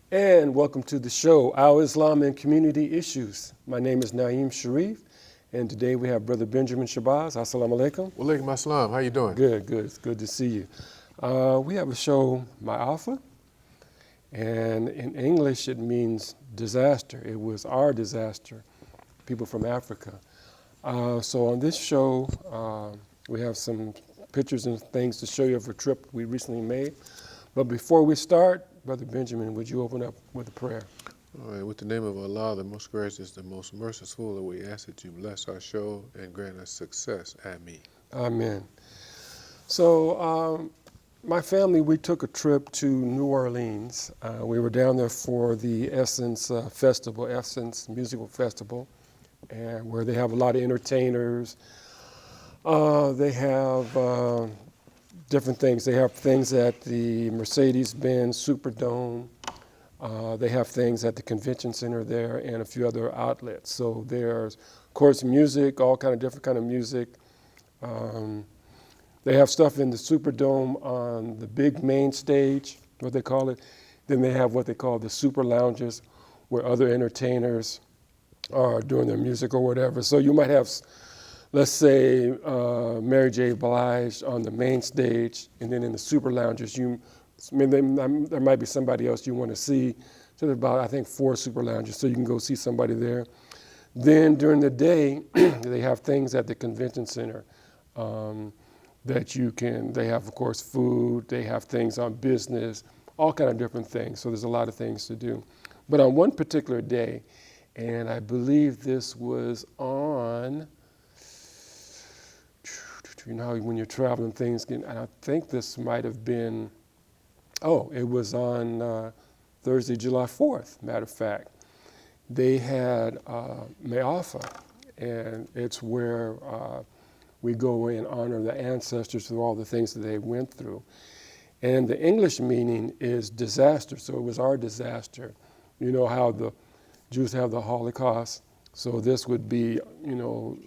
And welcome to the show, Our Islam and Community Issues. My name is Naeem Sharif, and today we have Brother Benjamin Shabazz. Assalamu alaikum. Walaikum assalam. How you doing? Good. It's good to see you. We have a show, MAAFA, and in English it means disaster. It was our disaster, people from Africa. So on this show, we have some pictures and things to show you of a trip we recently made. But before we start, Brother Benjamin, would you open up with a prayer? All right. With the name of Allah, the most gracious, the most merciful, that we ask that you bless our show and grant us success. Ameen. Amen. So my family, we took a trip to New Orleans. We were down there for the Essence Festival, Essence Musical Festival, and where they have a lot of entertainers. They have different things. They have things at the Mercedes-Benz Superdome. They have things at the convention center there and a few other outlets. So there's, of course, music, all kind of different kind of music. They have stuff in the Superdome on the big main stage, what they call it. Then they have what they call the super lounges, where other entertainers are doing their music or whatever. So you might have, let's say, Mary J. Blige on the main stage, and then in the super lounges, there might be somebody else you want to see. So there's about, I think, 4 super lounges, so you can go see somebody there. Then during the day, they have things at the convention center they have, of course, food, they have things on business, all kind of different things. So there's a lot of things to do. But on one particular day, and I believe this was on, you know, when you're traveling, and I think this might have been, it was on Thursday, July 4th, matter of fact. They had MAAFA, and it's where we go and honor the ancestors through all the things that they went through. And the English meaning is disaster, so it was our disaster. You know how the Jews have the Holocaust, so this would be, you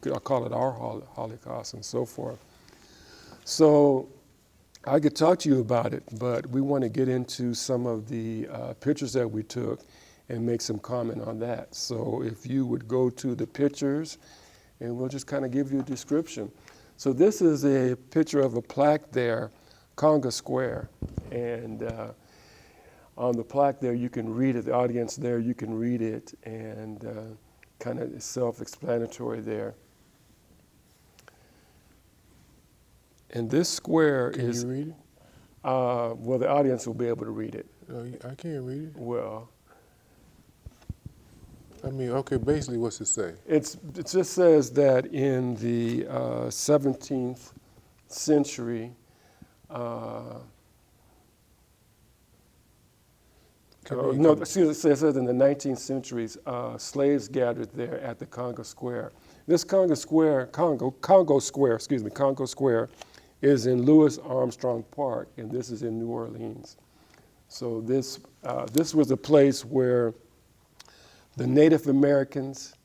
could call it our Holocaust and so forth. So I could talk to you about it, but we want to get into some of the pictures that we took and make some comment on that. So if you would go to the pictures, and we'll just kind of give you a description. So this is a picture of a plaque there, Conga Square, and on the plaque there you can read it, the audience there, you can read it, and kind of self-explanatory there. And this square is... Can you read it? Well, the audience will be able to read it. No, I can't read it. Well, I mean, okay, basically what's it say? it just says that in the 17th century, it says in the 19th century, slaves gathered there at the Congo Square. This Congo Square is in Louis Armstrong Park, and this is in New Orleans. So this was a place where the Native Americans,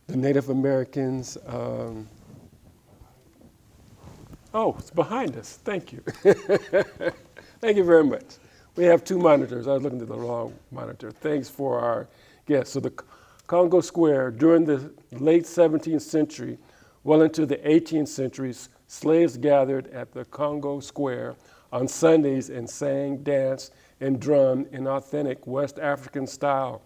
it's behind us, thank you. Thank you very much. We have 2 monitors. I was looking at the wrong monitor. Thanks for our guests. So the Congo Square, during the late 17th century, well into the 18th centuries, slaves gathered at the Congo Square on Sundays and sang, danced, and drummed in authentic West African style.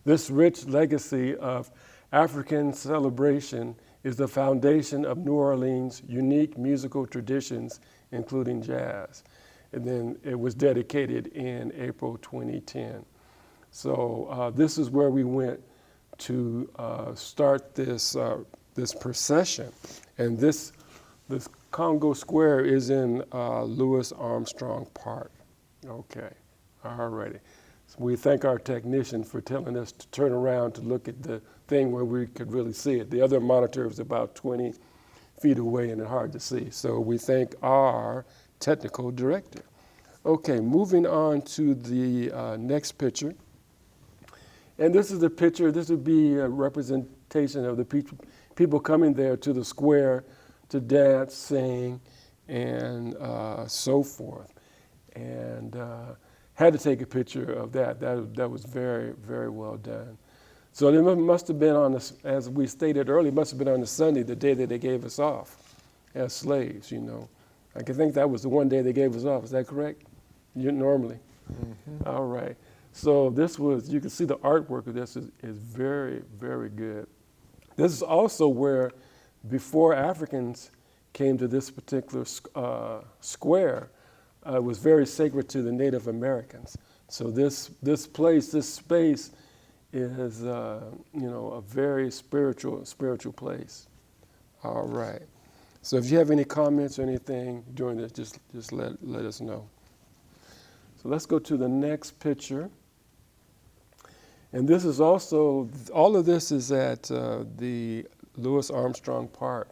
This rich legacy of African celebration is the foundation of New Orleans' unique musical traditions, including jazz. And then it was dedicated in April 2010. So this is where we went to start this procession. And this Congo Square is in Louis Armstrong Park. Okay, all righty. So we thank our technician for telling us to turn around to look at the thing where we could really see it. The other monitor is about 20 feet away and it's hard to see. So we thank our technical director. Okay, moving on to the next picture. And this is the picture, this would be a representation of the people coming there to the square to dance, sing, and so forth. And had to take a picture of that. That was very, very well done. So it must have been on the, as we stated earlier, it must have been on the Sunday, the day that they gave us off as slaves, you know. I can think that was the one day they gave us off. Is that correct? Normally. Mm-hmm. All right. So this was, you can see the artwork of this is very, very good. This is also where, before Africans came to this particular square, it was very sacred to the Native Americans. So this place, this space is, you know, a very spiritual place. All right. So if you have any comments or anything during this, just let us know. So let's go to the next picture. And this is also, all of this is at the Louis Armstrong Park.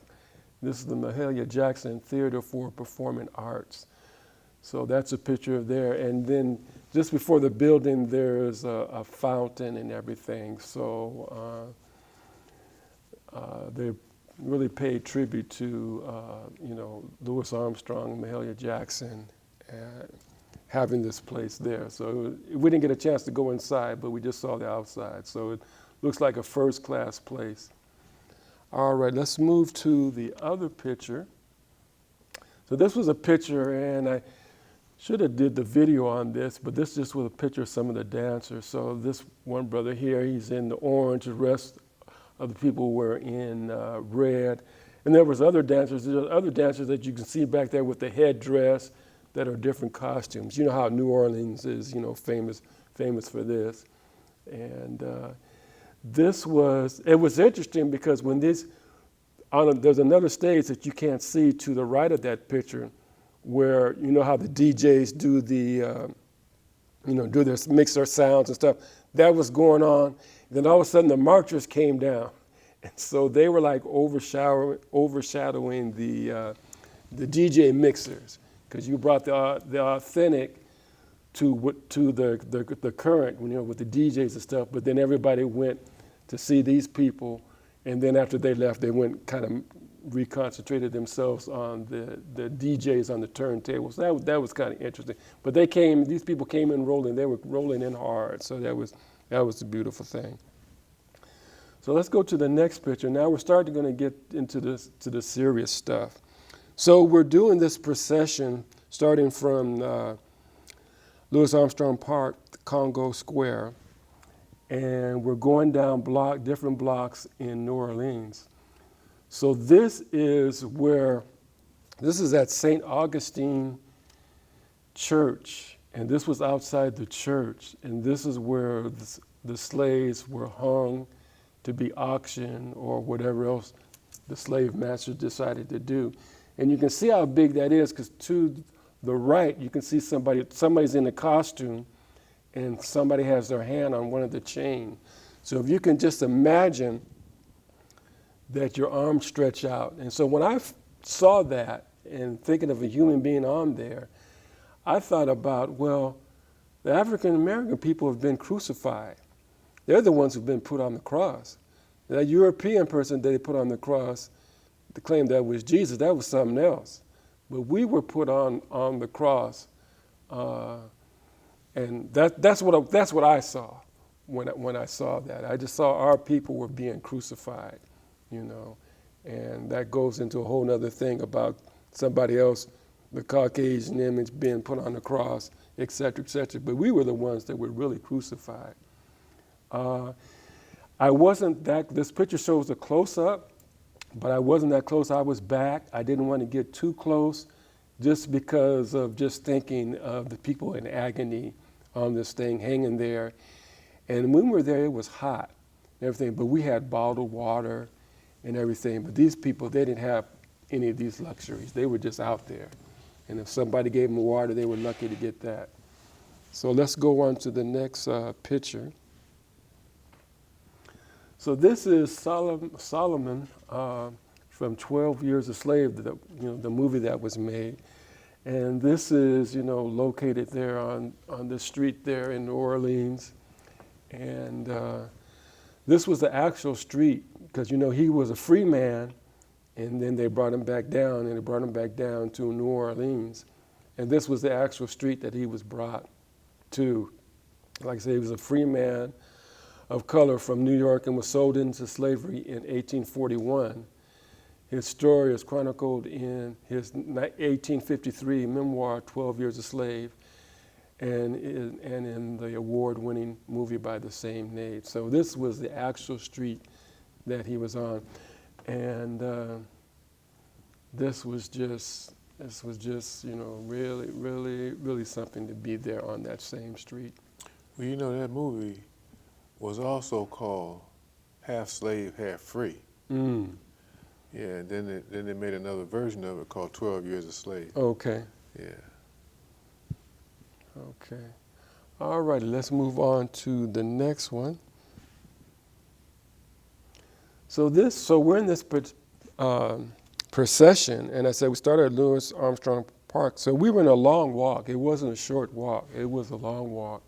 This is the Mahalia Jackson Theater for Performing Arts. So that's a picture of there. And then just before the building, there's a fountain and everything. So they really paid tribute to, you know, Louis Armstrong, Mahalia Jackson, having this place there. So we didn't get a chance to go inside, but we just saw the outside. So it looks like a first-class place. All right, let's move to the other picture. So this was a picture, and I should have did the video on this, but this just was a picture of some of the dancers. So this one brother here, he's in the orange. The rest of the people were in red. And there was other dancers. There are other dancers that you can see back there with the headdress that are different costumes. You know how New Orleans is, you know, famous for this. And it was interesting because when there's another stage that you can't see to the right of that picture, where you know how the DJs do mix their sounds and stuff. That was going on. Then all of a sudden the marchers came down, and so they were like overshadowing the DJ mixers, because you brought the authentic to the current, you know, with the DJs and stuff. But then everybody went to see these people, and then after they left, they went kind of reconcentrated themselves on the DJs on the turntables. That was kind of interesting. But these people came in rolling. They were rolling in hard. So that was a beautiful thing. So let's go to the next picture. Now we're starting to get into the serious stuff. So we're doing this procession starting from Louis Armstrong Park, Congo Square, and we're going down different blocks in New Orleans. So this is at St. Augustine Church, and this was outside the church, and this is where the slaves were hung to be auctioned or whatever else the slave master decided to do. And you can see how big that is, because to the right, you can see somebody's in a costume, and somebody has their hand on one of the chains. So if you can just imagine that your arms stretch out. And so when I saw that and thinking of a human being on there, I thought about, well, the African American people have been crucified. They're the ones who've been put on the cross. That European person that they put on the cross, the claim that was Jesus, that was something else. But we were put on the cross, and that's what I saw when I saw that. I just saw our people were being crucified. You know, and that goes into a whole other thing about somebody else, the Caucasian image being put on the cross, et cetera, et cetera. But we were the ones that were really crucified. This picture shows a close-up, but I wasn't that close. I was back. I didn't want to get too close just because of just thinking of the people in agony on this thing hanging there. And when we were there, it was hot and everything, but we had bottled water and everything. But these people, they didn't have any of these luxuries. They were just out there. And if somebody gave them water, they were lucky to get that. So let's go on to the next picture. So this is Solomon from 12 Years a Slave, the movie that was made. And this is, located there on the street there in New Orleans. And this was the actual street, because, he was a free man, and then they brought him back down, and they brought him back down to New Orleans. And this was the actual street that he was brought too. Like I say, he was a free man of color from New York and was sold into slavery in 1841. His story is chronicled in his 1853 memoir, 12 Years a Slave, and in the award-winning movie by the same name. So this was the actual street that he was on. And this was just, really, really, really something to be there on that same street. Well, you know, that movie was also called Half Slave, Half Free. Mm. Yeah, and then they made another version of it called 12 Years a Slave. Okay. Yeah. Okay. All right, let's move on to the next one. So we're in this procession, and I said we started at Louis Armstrong Park. So we were in a long walk. It wasn't a short walk. It was a long walk.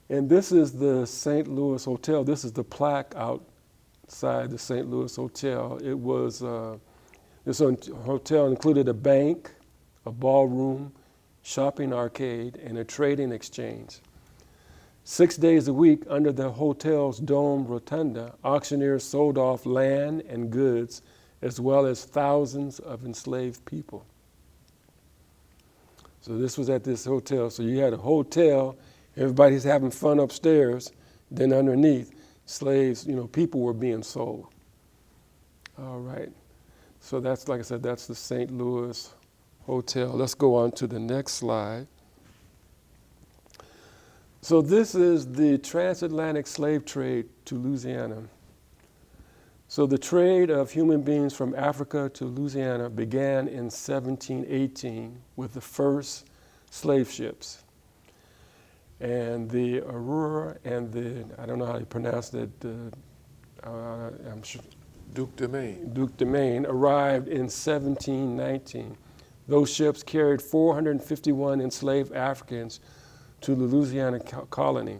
And this is the St. Louis Hotel. This is the plaque outside the St. Louis Hotel. It was, this hotel included a bank, a ballroom, shopping arcade, and a trading exchange. 6 days a week under the hotel's dome rotunda, auctioneers sold off land and goods as well as thousands of enslaved people. So this was at this hotel. So you had a hotel, everybody's having fun upstairs, then underneath, slaves, people were being sold. All right. So that's, like I said, that's the St. Louis Hotel. Let's go on to the next slide. So this is the transatlantic slave trade to Louisiana. So the trade of human beings from Africa to Louisiana began in 1718 with the first slave ships. And the Aurora and the, I don't know how you pronounce it, I'm sure, Duke de Maine. Duke de Maine arrived in 1719. Those ships carried 451 enslaved Africans to the Louisiana colony.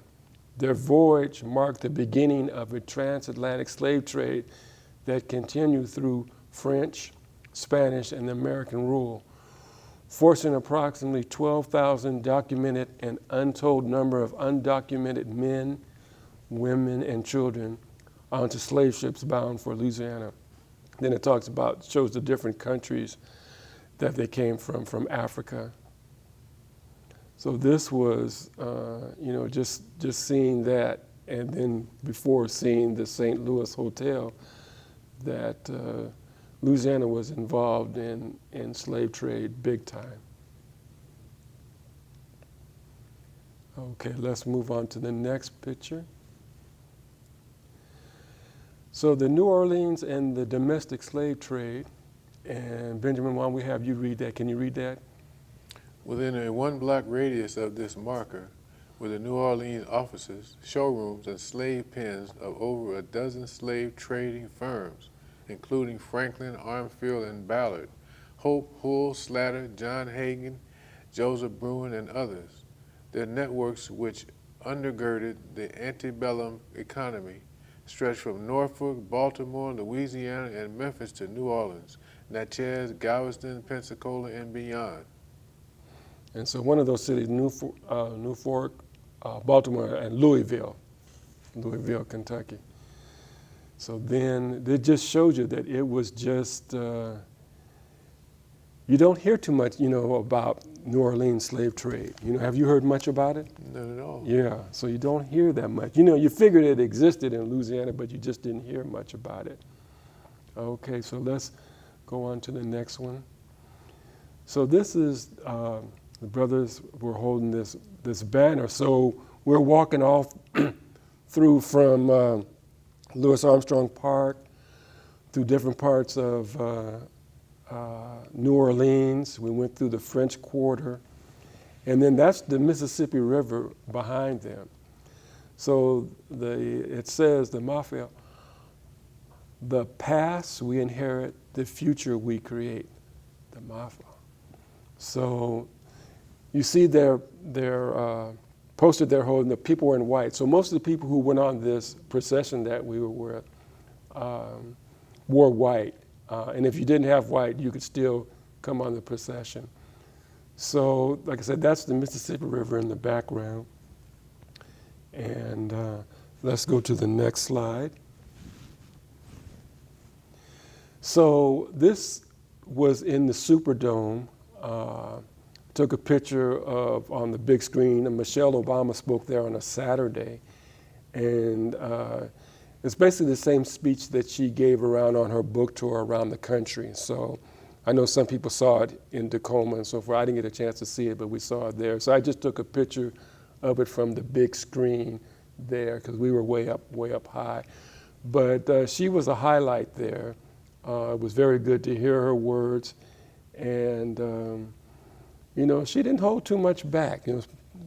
Their voyage marked the beginning of a transatlantic slave trade that continued through French, Spanish, and American rule, forcing approximately 12,000 documented and untold number of undocumented men, women, and children onto slave ships bound for Louisiana. Then it shows the different countries that they came from Africa. So this was, just seeing that, and then before seeing the St. Louis Hotel, that Louisiana was involved in slave trade big time. Okay, let's move on to the next picture. So the New Orleans and the domestic slave trade, and Benjamin, why don't we have you read that? Can you read that? Within a 1 block radius of this marker were the New Orleans offices, showrooms, and slave pens of over a dozen slave trading firms, including Franklin, Armfield, and Ballard, Hope, Hull, Slatter, John Hagen, Joseph Bruin, and others. Their networks, which undergirded the antebellum economy, stretched from Norfolk, Baltimore, Louisiana, and Memphis to New Orleans, Natchez, Galveston, Pensacola, and beyond. And so one of those cities, New Fork, Baltimore, and Louisville, Kentucky. So then it just shows you that it was just, you don't hear too much, about New Orleans slave trade. Have you heard much about it? Not at all. Yeah, so you don't hear that much. You figured it existed in Louisiana, but you just didn't hear much about it. Okay, so let's go on to the next one. So this is, the brothers were holding this banner. So we're walking off through from Louis Armstrong Park, through different parts of New Orleans. We went through the French Quarter, and then that's the Mississippi River behind them. So it says the MAAFA, the past we inherit, the future we create, the MAAFA. So you see they're posted there holding, the people were in white. So most of the people who went on this procession that we were with wore white. And if you didn't have white, you could still come on the procession. So, like I said, that's the Mississippi River in the background. And let's go to the next slide. So this was in the Superdome. Took a picture of on the big screen, and Michelle Obama spoke there on a Saturday. And it's basically the same speech that she gave around on her book tour around the country. So I know some people saw it in Tacoma and so forth. I didn't get a chance to see it, but we saw it there. So I just took a picture of it from the big screen there because we were way up high. But she was a highlight there. It was very good to hear her words. And, you know, she didn't hold too much back. You know,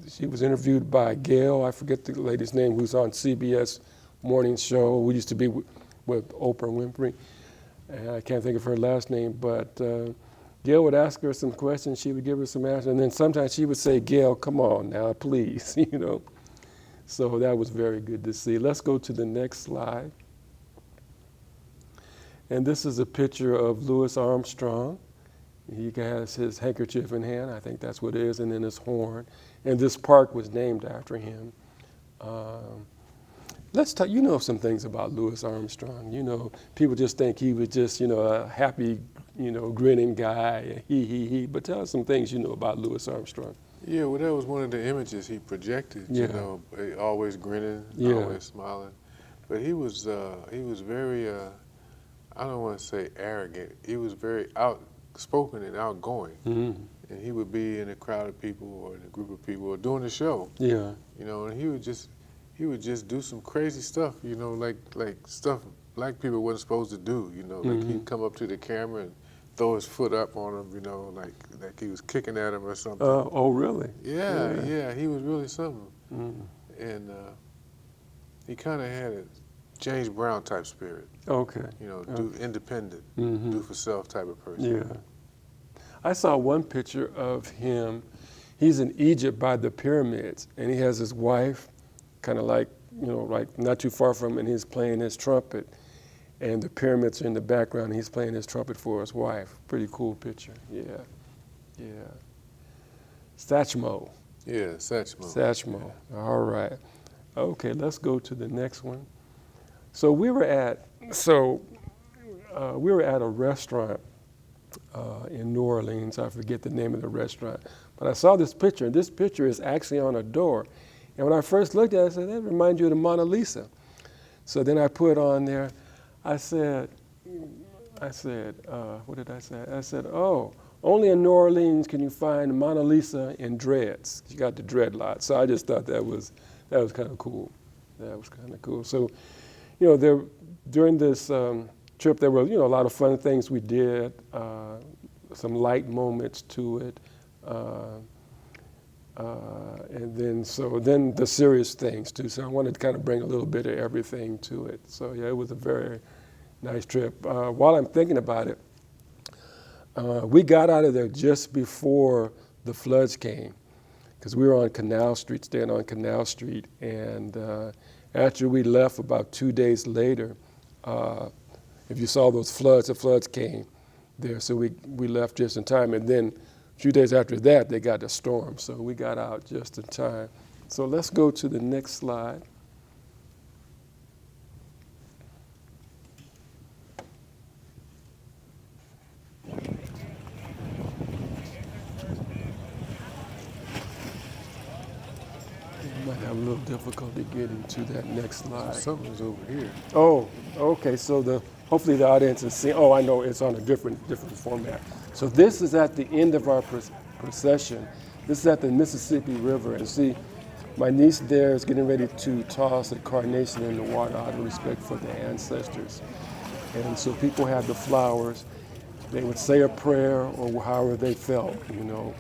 she was interviewed by Gail, I forget the lady's name, who's on CBS morning show, who used to be with Oprah Winfrey. And I can't think of her last name, but Gail would ask her some questions, she would give her some answers, and then sometimes she would say, Gail, come on now, please, you know. So that was very good to see. Let's go to the next slide. And this is a picture of Louis Armstrong. He has his handkerchief in hand, I think that's what it is, and then his horn. And this park was named after him. Let's talk, you know some things about Louis Armstrong. You know, people just think he was just, you know, a happy, you know, grinning guy, he. But tell us some things you know about Louis Armstrong. Yeah, well, that was one of the images he projected, you know, always grinning, always smiling. But he was very, I don't want to say arrogant. He was very outspoken and outgoing. Mm-hmm. And he would be in a crowd of people or in a group of people or doing a show. Yeah. You know, and he would just do some crazy stuff, you know, like stuff black people wasn't supposed to do, you know. Like he'd come up to the camera and throw his foot up on him, you know, like he was kicking at him or something. Oh, really? Yeah, he was really something. Mm. And he kind of had a James Brown type spirit. Okay. You know, do independent, do for self type of person. Yeah. I saw one picture of him. He's in Egypt by the pyramids, and he has his wife, kind of like, you know, like not too far from him, and he's playing his trumpet. And the pyramids are in the background, and he's playing his trumpet for his wife. Pretty cool picture. Yeah. Satchmo. Yeah, Satchmo. Satchmo. All right. Okay, let's go to the next one. So we were at a restaurant in New Orleans. I forget the name of the restaurant, but I saw this picture, and this picture is actually on a door. And when I first looked at it, I said, that reminds you of the Mona Lisa. So then I put on there, I said, what did I say? I said, oh, only in New Orleans can you find the Mona Lisa in dreads. She got the dreadlocks. So I just thought that was kind of cool. That was kind of cool. So, you know, during this trip, there were, you know, a lot of fun things we did, some light moments to it, and then the serious things too. So I wanted to kind of bring a little bit of everything to it. So yeah, it was a very nice trip. While I'm thinking about it, we got out of there just before the floods came, because we were on Canal Street, staying on Canal Street, and after we left about 2 days later, if you saw those floods, the floods came there, so we left just in time, and then a few days after that, they got the storm, so we got out just in time. So let's go to the next slide. Might have a little difficulty getting to that next slide. Something's over here. Oh, okay. So hopefully the audience is seeing. Oh, I know it's on a different format. So this is at the end of our procession. This is at the Mississippi River, and see, my niece there is getting ready to toss a carnation in the water out of respect for the ancestors. And so people had the flowers. They would say a prayer or however they felt, you know,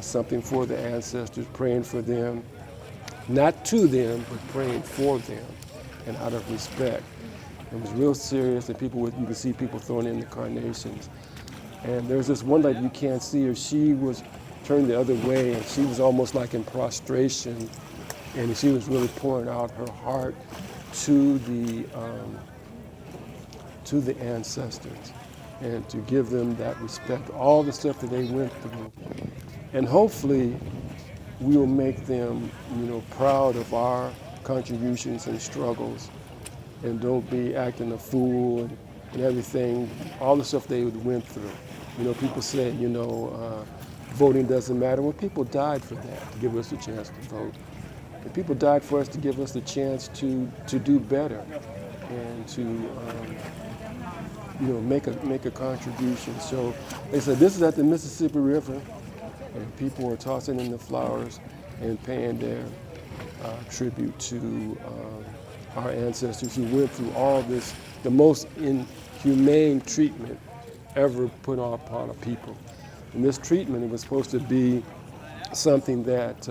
something for the ancestors, praying for them. Not to them, but praying for them and out of respect. It was real serious, and you could see people throwing in the carnations. And there's this one lady, you can't see her, she was turned the other way, and she was almost like in prostration, and she was really pouring out her heart to the ancestors and to give them that respect, all the stuff that they went through. And hopefully we will make them, proud of our contributions and struggles, and don't be acting a fool and everything, all the stuff they went through. People say, voting doesn't matter. Well, people died for that, to give us a chance to vote. And people died for us to give us the chance to do better and to, make a contribution. So they said, this is at the Mississippi River, and people were tossing in the flowers and paying their tribute to our ancestors who went through all this, the most inhumane treatment ever put upon a people. And this treatment was supposed to be something that,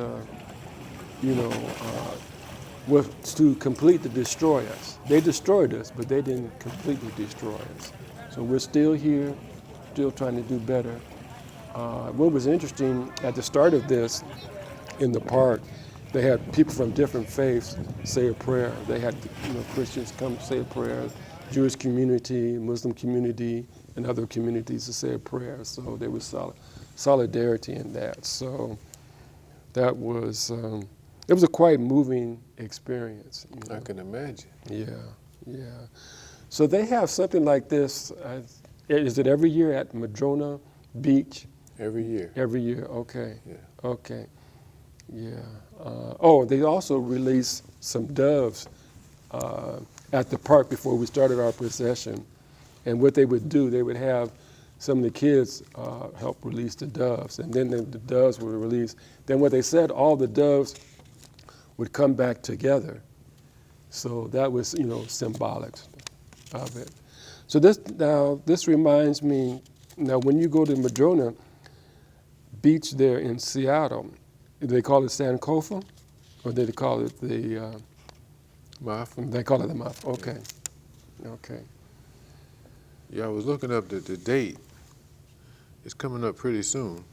was to completely destroy us. They destroyed us, but they didn't completely destroy us. So we're still here, still trying to do better. What was interesting, at the start of this, in the park, they had people from different faiths say a prayer. They had, Christians come say a prayer, Jewish community, Muslim community, and other communities to say a prayer. So there was solidarity in that. So that was, it was a quite moving experience. I can imagine. Yeah. So they have something like this. Is it every year at Madrona Beach? Every year. Every year, okay. Yeah. Okay, yeah. They also released some doves at the park before we started our procession. And what they would do, they would have some of the kids help release the doves. And then the doves were released. Then what they said, all the doves would come back together. So that was, symbolic of it. So this reminds me, now when you go to Madrona Beach there in Seattle, do they call it Sankofa? Or do they call it the... MAAFA? They call it the MAAFA, okay. Okay. Yeah, I was looking up the date. It's coming up pretty soon.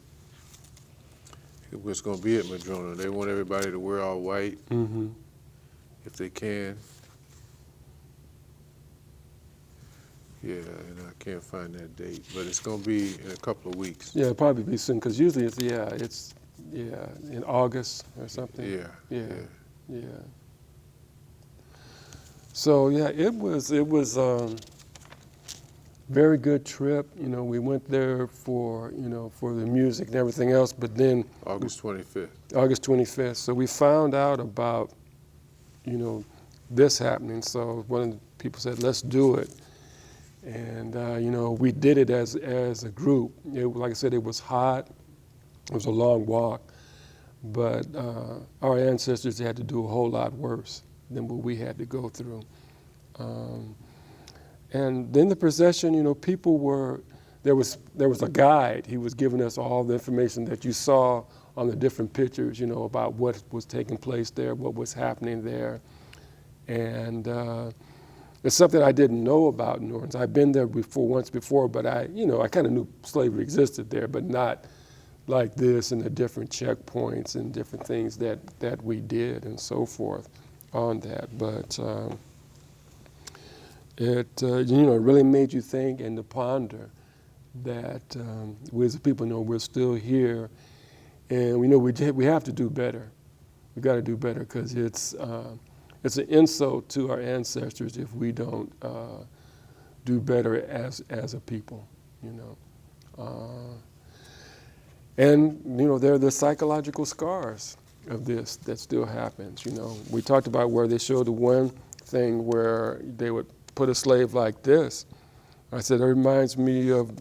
It's going to be at Madrona. They want everybody to wear all white, if they can. Yeah, and I can't find that date, but it's going to be in a couple of weeks. Yeah, it'll probably be soon, because usually it's in August or something. Yeah. So yeah, it was very good trip. We went there for for the music and everything else, but then August 25th. August 25th. So we found out about this happening. So one of the people said, let's do it. And we did it as a group. Like I said, it was hot. It was a long walk, but our ancestors had to do a whole lot worse than what we had to go through. And then the procession, people were, there was a guide. He was giving us all the information that you saw on the different pictures, about what was taking place there, what was happening there. And it's something I didn't know about New Orleans. I've been there once before, but I kind of knew slavery existed there, but not like this, and the different checkpoints and different things that we did and so forth on that. But it really made you think and to ponder that we as a people know we're still here, and we know we have to do better. We got to do better, because it's an insult to our ancestors if we don't do better as a people. And there are the psychological scars of this that still happens. We talked about where they showed the one thing where they would put a slave like this. I said, it reminds me of,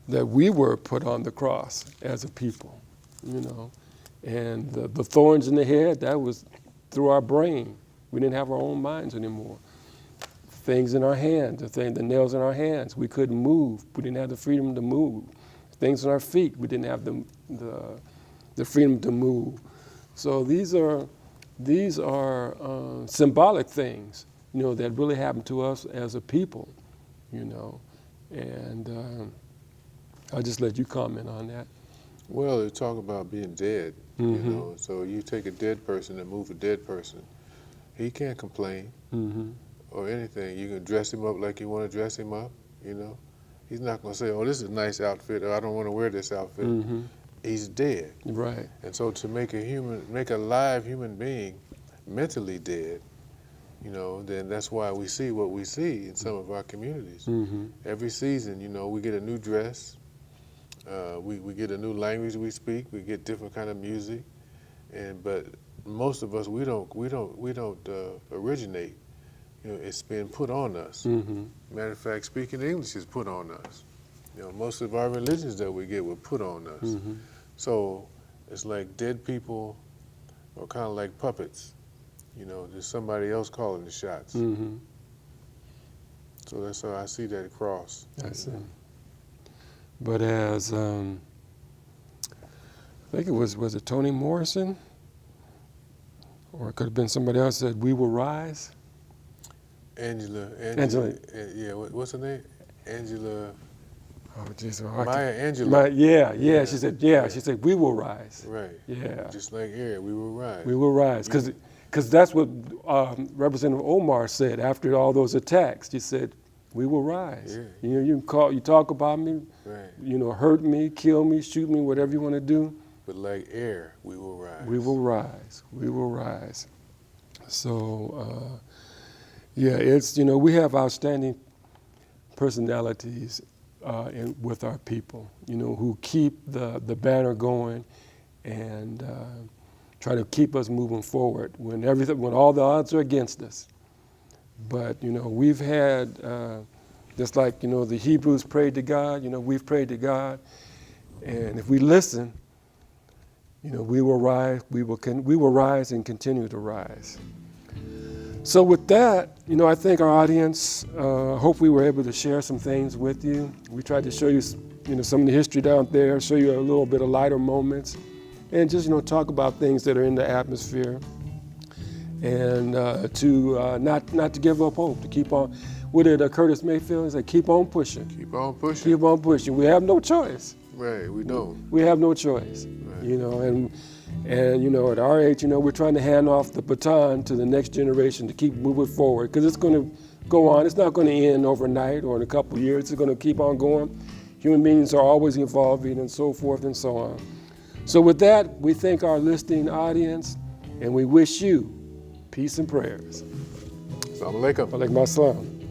that we were put on the cross as a people, and the thorns in the head, that was through our brain. We didn't have our own minds anymore. Things in our hands, the nails in our hands, we couldn't move. We didn't have the freedom to move. Things on our feet, we didn't have the freedom to move. So these are symbolic things, that really happened to us as a people, and I'll just let you comment on that. Well, they talk about being dead, so you take a dead person and move a dead person. He can't complain or anything. You can dress him up like you want to dress him up, He's not going to say, oh, this is a nice outfit, or I don't want to wear this outfit. Mm-hmm. He's dead. Right. And so to make a live human being mentally dead, you know, then that's why we see what we see in some of our communities. Mm-hmm. Every season, you know, we get a new dress, we get a new language we speak, we get different kind of music, but most of us we don't originate. You know, it's been put on us. Mm-hmm. Matter of fact, speaking English is put on us. You know, most of our religions that we get were put on us. Mm-hmm. So it's like dead people are kind of like puppets. You know, there's somebody else calling the shots. Mm-hmm. So that's how I see that cross. I see. But as I think it was it Toni Morrison, or it could have been somebody else said, "We will rise." Angela. Yeah, what's her name? Angela. Oh, jeez. Maya Angelou. Yeah. She said, yeah. She said, "We will rise." Right. Yeah. Just like here, we will rise. We will rise, because that's what Representative Omar said after all those attacks. She said, "We will rise." Yeah. You know, you talk about me, Right. you know, hurt me, kill me, shoot me, whatever you want to do. But like air, we will rise. We will rise. We will rise. So, yeah, it's, you know, we have outstanding personalities with our people, you know, who keep the banner going and try to keep us moving forward when all the odds are against us. But, you know, we've had, just like, you know, the Hebrews prayed to God, you know, we've prayed to God. And if we listen, you know, we will rise, we will rise and continue to rise. So with that, you know, I think our audience, hope we were able to share some things with you. We tried to show you, you know, some of the history down there, show you a little bit of lighter moments, and just, you know, talk about things that are in the atmosphere, and to not to give up hope, to keep on. What did Curtis Mayfield say? Keep on pushing. Keep on pushing. Keep on pushing. We have no choice. Right, we don't. We have no choice. Right. You know, and you know, at our age, you know, we're trying to hand off the baton to the next generation to keep moving forward, because it's going to go on. It's not going to end overnight or in a couple of years. It's going to keep on going. Human beings are always evolving and so forth and so on. So with that, we thank our listening audience, and we wish you peace and prayers. Assalamu alaikum. Alaikum assalam.